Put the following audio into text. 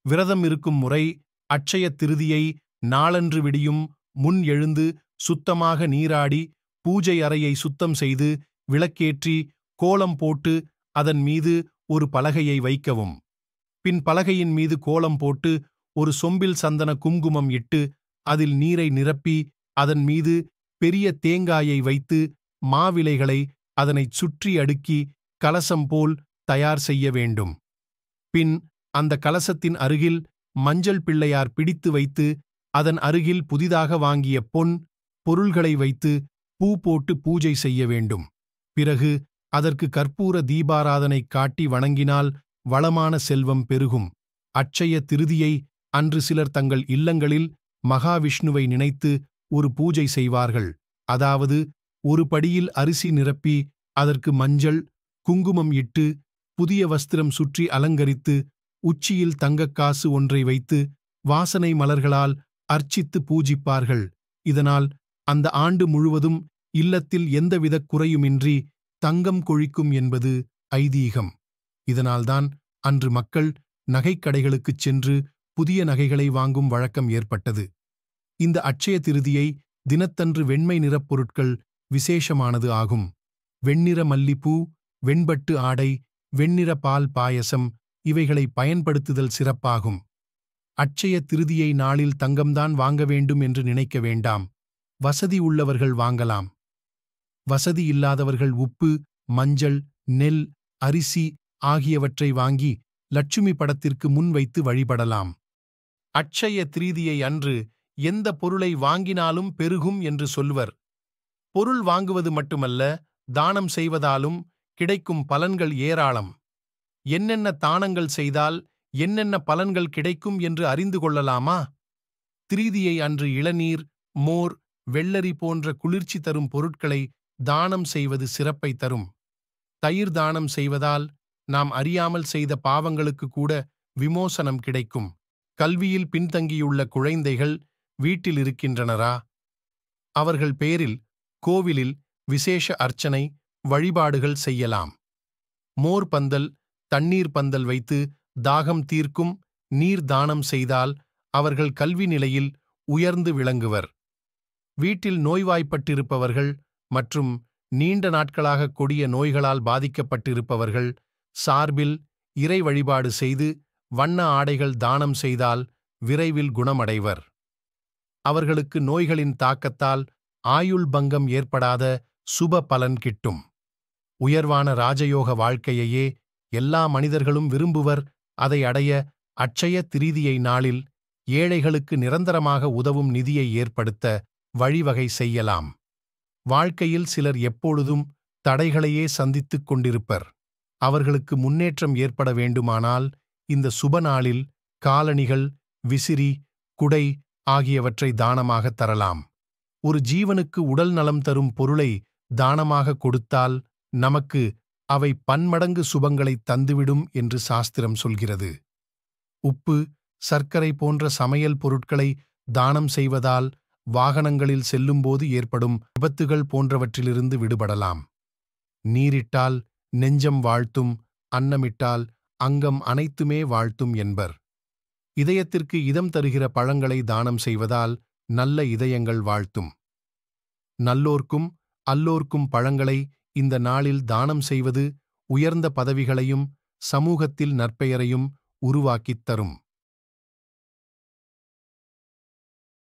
விரதம் இருக்கும் முறை: அட்சய திருதியை நாளன்று விடியும் முன் எழுந்து சுத்தமாக நீராடி பூஜை அறையை சுத்தம் செய்து விளக்கேற்றி கோலம் போட்டு அதன் மீது ஒரு பலகையை வைக்கவும். பின் பலகையின் மீது கோலம் போட்டு ஒரு சொம்பில் சந்தன குங்குமம் இட்டு அதில் நீரை நிரப்பி அதன் மீது பெரிய தேங்காயை வைத்து மாவிலைகளை அதனைச் சுற்றி அடுக்கி கலசம் போல் தயார் செய்ய வேண்டும். பின் அந்த கலசத்தின் அருகில் மஞ்சள் பிள்ளையார் பிடித்து வைத்து அதன் அருகில் புதிதாக வாங்கிய பொருள்களை வைத்து பூ போட்டு பூஜை செய்ய வேண்டும். பிறகு அதற்கு கற்பூர தீபாராதனை காட்டி வணங்கினால் வளமான செல்வம் பெருகும். அட்சய திருதியை அன்று சிலர் தங்கள் இல்லங்களில் மகாவிஷ்ணுவை நினைத்து ஒரு பூஜை செய்வார்கள். அதாவது ஒரு படியில் அரிசி நிரப்பி அதற்கு மஞ்சள் குங்குமம் இட்டு புதிய வஸ்திரம் சுற்றி அலங்கரித்து உச்சியில் தங்கக்காசு ஒன்றை வைத்து வாசனை மலர்களால் அர்ச்சித்து பூஜிப்பார்கள். இதனால் அந்த ஆண்டு முழுவதும் இல்லத்தில் எந்தவித குறையுமின்றி தங்கம் கொழிக்கும் என்பது ஐதீகம். இதனால்தான் அன்று மக்கள் நகைக்கடைகளுக்குச் சென்று புதிய நகைகளை வாங்கும் வழக்கம் ஏற்பட்டது. இந்த அட்சய திருதியை தினத்தன்று வெண்மை நிறப் பொருட்கள் விசேஷமானது ஆகும். வெண்ணிற மல்லிப்பூ, வெண்பட்டு ஆடை, வெண்ணிற பால் பாயசம் இவைகளை பயன்படுத்துதல் சிறப்பாகும். அட்சய திருதியை நாளில் தங்கம்தான் வாங்க வேண்டும் என்று நினைக்க வேண்டாம். வசதி உள்ளவர்கள் வாங்கலாம். வசதி இல்லாதவர்கள் உப்பு, மஞ்சள், நெல், அரிசி ஆகியவற்றை வாங்கி லட்சுமி படத்திற்கு முன் வைத்து வழிபடலாம். அட்சய திருதியை அன்று எந்த பொருளை வாங்கினாலும் பெருகும் என்று சொல்வர். பொருள் வாங்குவது மட்டுமல்ல, தானம் செய்வதாலும் கிடைக்கும் பலன்கள் ஏராளம். என்னென்ன தானங்கள் செய்தால் என்னென்ன பலன்கள் கிடைக்கும் என்று அறிந்து கொள்ளலாமா? திருதியை அன்று இளநீர், மோர், வெள்ளரி போன்ற குளிர்ச்சி தரும் பொருட்களை தானம் செய்வது சிறப்பை தரும். தயிர் தானம் செய்வதால் நாம் அறியாமல் செய்த பாவங்களுக்கு கூட விமோசனம் கிடைக்கும். கல்வியில் பின்தங்கியுள்ள குழந்தைகள் வீட்டில் இருக்கின்றனரா? அவர்கள் பேரில் கோவிலில் விசேஷ அர்ச்சனை வழிபாடுகள் செய்யலாம். மோர் பந்தல், தண்ணீர் பந்தல் வைத்து தாகம் தீர்க்கும் நீர் தானம் செய்தால் அவர்கள் கல்வி நிலையில் உயர்ந்து விளங்குவர். வீட்டில் நோய்வாய்ப்பட்டிருப்பவர்கள் மற்றும் நீண்ட நாட்களாக கொடிய நோய்களால் பாதிக்கப்பட்டிருப்பவர்கள் சார்பில் இறை வழிபாடு செய்து வண்ண ஆடைகள் தானம் செய்தால் விரைவில் குணமடைவர். அவர்களுக்கு நோய்களின் தாக்கத்தால் ஆயுள் பங்கம் ஏற்படாத சுப பலன் கிட்டும். உயர்வான ராஜயோக வாழ்க்கையையே எல்லா மனிதர்களும் விரும்புவர். அதை அடைய அட்சய திருதியை நாளில் ஏழைகளுக்கு நிரந்தரமாக உதவும் நிதியை ஏற்படுத்த வழிவகை செய்யலாம். வாழ்க்கையில் சிலர் எப்பொழுதும் தடைகளையே சந்தித்துக் கொண்டிருப்பர். அவர்களுக்கு முன்னேற்றம் ஏற்பட வேண்டுமானால் இந்த சுப நாளில் காலணிகள், விசிறி, குடை ஆகியவற்றை தானமாக தரலாம். ஒரு ஜீவனுக்கு உடல் நலம் தரும் பொருளை தானமாக கொடுத்தால் நமக்கு அவை பன்மடங்கு சுபங்களைத் தந்துவிடும் என்று சாஸ்திரம் சொல்கிறது. உப்பு, சர்க்கரை போன்ற சமையல் பொருட்களை தானம் செய்வதால் வாகனங்களில் செல்லும்போது ஏற்படும் விபத்துகள் போன்றவற்றிலிருந்து விடுபடலாம். நீரிட்டால் நெஞ்சம் வாழ்த்தும், அன்னமிட்டால் அங்கம் அனைத்துமே வாழ்த்தும் என்பர். இதயத்திற்கு இதம் தருகிற பழங்களை தானம் செய்வதால் நல்ல இதயங்கள் வாழ்த்தும். நல்லோர்க்கும் அல்லோர்க்கும் பழங்களை இந்த நாளில் தானம் செய்வது உயர்ந்த பதவிகளையும் சமூகத்தில் நற்பெயரையும் உருவாக்கித் தரும்.